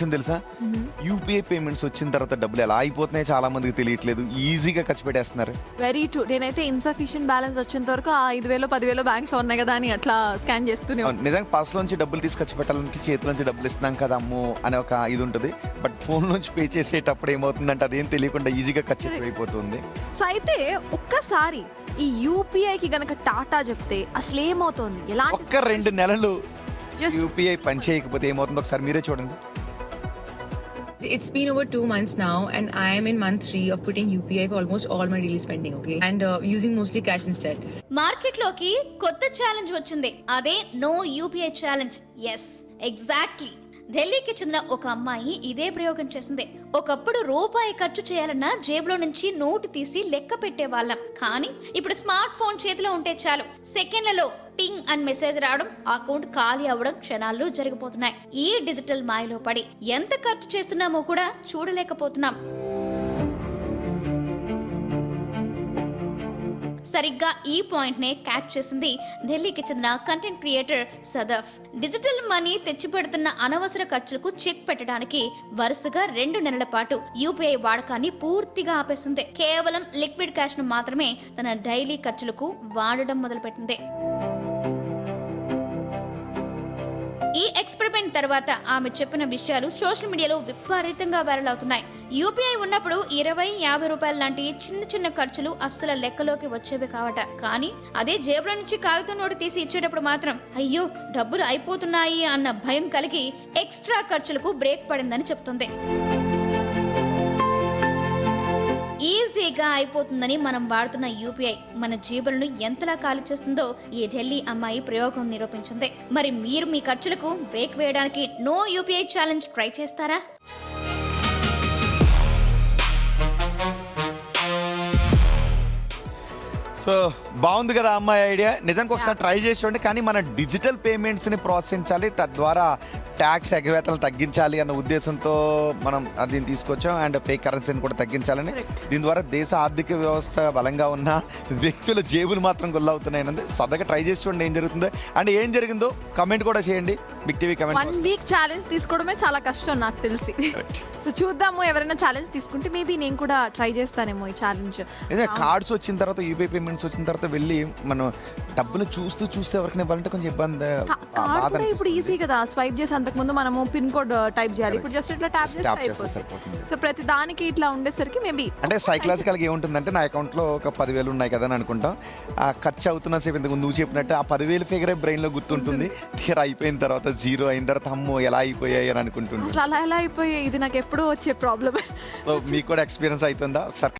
తెలుసా UPI payments వచ్చిన తర్వాత డబ్బులు ఎలా అయిపోతున్నాయి చాలా మందికి తెలియట్లేదు, ఈజీగా ఖర్చు పెట్టేస్తున్నారు. Very true. నేనైతే ఇన్సఫిషియెంట్ బ్యాలెన్స్ వచ్చేంత వరకు ఆ 5,000 10,000 బ్యాంక్లో ఉన్నాయి కదా అని అట్లా స్కాన్ చేస్తూనే ఉంటాను. నిజంగా పర్సులోంచి డబ్బులు తీసుకొచ్చి పెట్టాలంటే చేతిలోంచి డబ్బులు ఇస్తున్నాం కదా అమ్మో అనే ఒక ఇది ఉంటుంది. బట్ ఫోన్ నుంచి పే చేసేటప్పుడు ఏమవుతుందంటే అదేం తెలియకుండా ఈజీగా ఖర్చు అయిపోతుంది. సో అయితే ఒక్కసారి ఈ యూపీఐకి గనక టాటా చెప్తే అసలు ఏమవుతుంది, ఎలాంటి ఒక్క 2 నెలలు Just- యూపీఐ పని చేయకపోతే ఏమవుతుందో ఒకసారి మీరే చూడండి. It's been over 2 months now, and I am in month 3 of putting UPI for almost all my daily spending, okay? And using mostly cash instead. మార్కెట్లోకి కొత్త ఛాలెంజ్ వచ్చింది. అదే no UPI challenge. Yes, exactly. ఢిల్లీకి చెందిన ఒక అమ్మాయి ఇదే ప్రయోగం చేసింది. ఒకప్పుడు రూపాయి ఖర్చు చేయాలన్నా జేబులో నుంచి నోటు తీసి లెక్క పెట్టేవాళ్ళం. కానీ ఇప్పుడు స్మార్ట్ ఫోన్ చేతిలో ఉంటే చాలు, సెకండ్లలో టింగ్ అని మెసేజ్ రావడం, అకౌంట్ ఖాళీ అవ్వడం క్షణాల్లో జరిగిపోతున్నాయి. ఈ డిజిటల్ మాయలో పడి ఎంత ఖర్చు చేస్తున్నామో కూడా చూడలేకపోతున్నాం. సరిగ్గా ఈ పాయింట్ నే క్యాచ్ చేసింది ఢిల్లీకి చెందిన కంటెంట్ క్రియేటర్ సదఫ్. డిజిటల్ మనీ తెచ్చిపెడుతున్న అనవసర ఖర్చులకు చెక్ పెట్టడానికి వరుసగా 2 నెలల పాటు యూపీఐ వాడకాన్ని పూర్తిగా ఆపేసింది. కేవలం లిక్విడ్ క్యాష్ ను మాత్రమే తన డైలీ ఖర్చులకు వాడడం మొదలుపెట్టింది. ఈ ఎక్స్పెరిమెంట్ తర్వాత ఆమె చెప్పిన విషయాలు సోషల్ మీడియాలో విపరీతంగా వైరల్ అవుతున్నాయి. యూపీఐ ఉన్నప్పుడు 20-50 రూపాయల లాంటి చిన్న చిన్న ఖర్చులు అస్సలు లెక్కలోకి వచ్చేవి కావట. కానీ అదే జేబులో నుంచి కాగితం నోటు తీసి ఇచ్చేటప్పుడు మాత్రం అయ్యో డబ్బులు అయిపోతున్నాయి అన్న భయం కలిగి ఎక్స్ట్రా ఖర్చులకు బ్రేక్ పడిందని చెప్తుంది. ఈజీగా అయిపోతుందని మనం వాడుతున్న యూపీఐ మన జేబులను ఎంతలా ఖాళీ చేస్తుందో ఈ ఢిల్లీ అమ్మాయి ప్రయోగం నిరూపించింది. మరి మీరు మీ ఖర్చులకు బ్రేక్ వేయడానికి నో యూపీఐ ఛాలెంజ్ ట్రై చేస్తారా? సో బాగుంది కదా అమ్మాయి ఐడియా. నిజానికి ఒకసారి ట్రై చేసి చూడండి. కానీ మన డిజిటల్ పేమెంట్స్ని ప్రోత్సహించాలి, తద్వారా ట్యాక్స్ ఎగవేతలు తగ్గించాలి అన్న ఉద్దేశంతో మనం దీన్ని తీసుకొచ్చాం. అండ్ ఫేక్ కరెన్సీని కూడా తగ్గించాలని. దీని ద్వారా దేశ ఆర్థిక వ్యవస్థ బలంగా ఉన్న వ్యక్తుల జేబులు మాత్రం గొల్లవుతున్నాయన్నది సరదాగా ట్రై చేసి చూడండి ఏం జరుగుతుందో. అండ్ ఏం జరిగిందో కమెంట్ కూడా చేయండి. Big TV comment. 1 week challenge తీసుకోవడమే చాలా కష్టం నాకు తెలిసి. సో చూద్దాము, ఎవరైనా ఛాలెంజ్ తీసుకుంటే మేబీ నేను కూడా ట్రై చేస్తానేమో ఈ ఛాలెంజ్. కార్డ్స్ వచ్చిన తర్వాత యూపీఐ పేమెంట్స్ వచ్చిన తర్వాత వెళ్ళి మనం డబ్బులు చూస్తూ ఎవరికైనా ఇవ్వాలంటే కొంచెం ఇబ్బంది. కార్డ్ కూడా ఇప్పుడు ఈజీ కదా, స్వైప్ చేసి అంతకు ముందు మనము పిన్ కోడ్ టైప్ చేయాలి, ఇప్పుడు జస్ట్ ఇట్లా ట్యాప్ చేస్తే అయిపోతుంది. సో ప్రతి దానికి ఇట్లా ఉండేసరికి మేబీ అంటే సైకలాజికల్గా ఏముంటుందంటే నా అకౌంట్లో ఒక 10,000 ఉన్నాయి కదా అని అనుకుంటాం. ఆ ఖర్చు అవుతున్నా సేపు ఇంతకు నువ్వు చెప్పినట్టు ఆ 10,000 ఫిగరే బ్రెయిన్లో గుర్తుంటుంది. తీరా అయిపోయిన తర్వాత 0 అయిన తర్వాత అమ్మో ఎలా అయిపోయాయి అని అనుకుంటుంది. అసలు అలా ఎలా అయిపోయాయి, ఇది నాకు ఎప్పుడూ వచ్చే ప్రాబ్లమ్. సో మీకు కూడా ఎక్స్పీరియన్స్ అవుతుందా ఒకసారి